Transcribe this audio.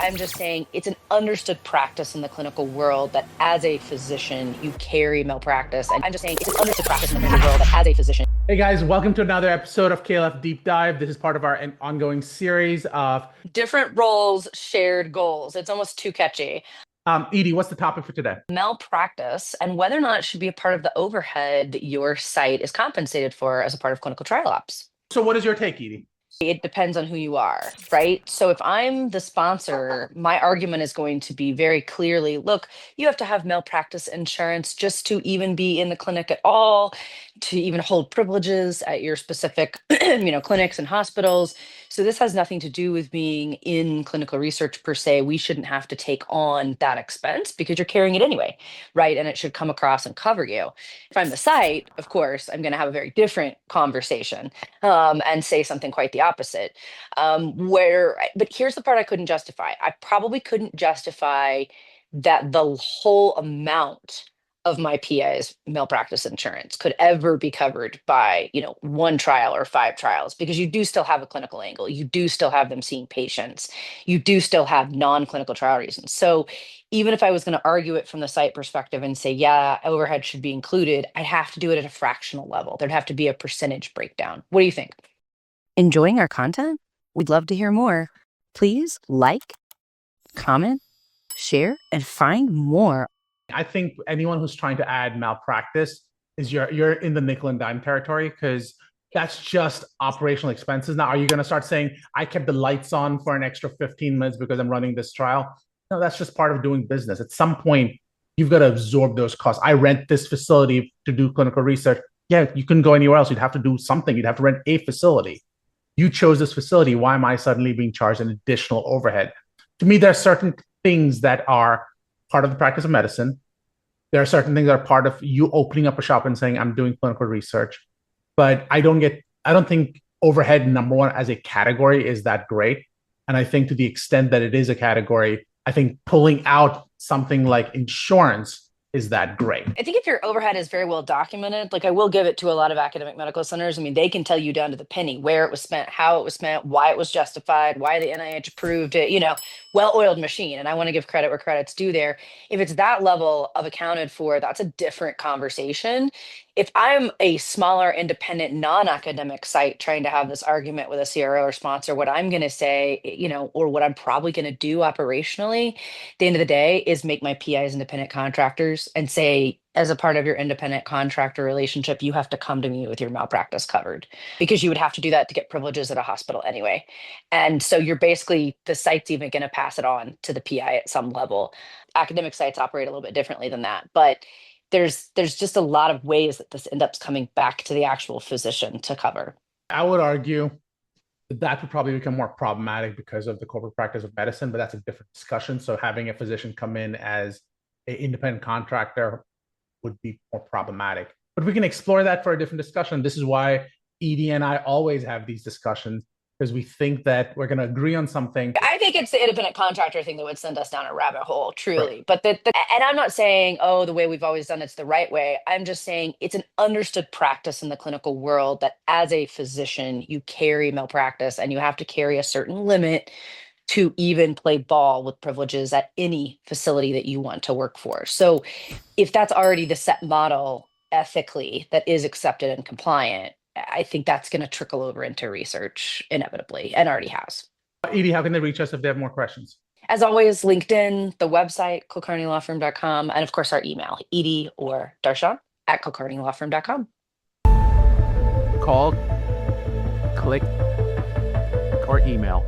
I'm just saying it's an understood practice in the clinical world that as a physician, you carry malpractice. And I'm just saying it's an understood practice in the clinical world that as a physician. Hey guys, welcome to another episode of KLF Deep Dive. This is part of our ongoing series of Different roles, shared goals. It's almost too catchy. Edie, what's the topic for today? Malpractice and whether or not it should be a part of the overhead that your site is compensated for as a part of clinical trial ops. So what is your take, Edie? It depends on who you are, right? So if I'm the sponsor, my argument is going to be very clearly, look, you have to have malpractice insurance just to even be in the clinic at all, to even hold privileges at your specific, clinics and hospitals. So this has nothing to do with being in clinical research per se. We shouldn't have to take on that expense because you're carrying it anyway, right? And it should come across and cover you. If I'm the site, of course, I'm going to have a very different conversation and say something quite the opposite. But here's the part I couldn't justify. I probably couldn't justify that the whole amount of my PA's malpractice insurance could ever be covered by, one trial or 5 trials, because you do still have a clinical angle. You do still have them seeing patients. You do still have non-clinical trial reasons. So even if I was going to argue it from the site perspective and say, yeah, overhead should be included, I'd have to do it at a fractional level. There'd have to be a percentage breakdown. What do you think? Enjoying our content? We'd love to hear more. Please like, comment, share, and find more. I think anyone who's trying to add malpractice is you're in the nickel and dime territory, because that's just operational expenses. Now, are you going to start saying, I kept the lights on for an extra 15 minutes because I'm running this trial? No, that's just part of doing business. At some point, you've got to absorb those costs. I rent this facility to do clinical research. Yeah, you couldn't go anywhere else. You'd have to do something. You'd have to rent a facility. You chose this facility. Why am I suddenly being charged an additional overhead? To me, there are certain things that are part of the practice of medicine. There are certain things that are part of you opening up a shop and saying, I'm doing clinical research. But I don't think overhead, number one, as a category is that great. And I think to the extent that it is a category, I think pulling out something like insurance is that great. I think if your overhead is very well documented, like I will give it to a lot of academic medical centers. I mean, they can tell you down to the penny where it was spent, how it was spent, why it was justified, why the NIH approved it, well-oiled machine. And I want to give credit where credit's due there. If it's that level of accounted for, that's a different conversation. If I'm a smaller, independent, non-academic site trying to have this argument with a CRO or sponsor, what I'm going to say, or what I'm probably going to do operationally, at the end of the day, is make my PIs independent contractors and say, as a part of your independent contractor relationship, you have to come to me with your malpractice covered, because you would have to do that to get privileges at a hospital anyway. And so you're basically, the site's even going to pass it on to the PI at some level. Academic sites operate a little bit differently than that, but there's just a lot of ways that this ends up coming back to the actual physician to cover. I would argue that would probably become more problematic because of the corporate practice of medicine, but that's a different discussion. So having a physician come in as an independent contractor would be more problematic. But we can explore that for a different discussion. This is why Edie and I always have these discussions, because we think that we're going to agree on something. I think it's the independent contractor thing that would send us down a rabbit hole, truly. Right. But and I'm not saying, oh, the way we've always done it's the right way. I'm just saying it's an understood practice in the clinical world that as a physician, you carry malpractice and you have to carry a certain limit to even play ball with privileges at any facility that you want to work for. So if that's already the set model ethically that is accepted and compliant, I think that's going to trickle over into research inevitably, and already has. Edie, how can they reach us if they have more questions? As always, LinkedIn, the website, kulkarnilawfirm.com, and of course our email, Edie or Darshan at kulkarnilawfirm.com. Call, click, or email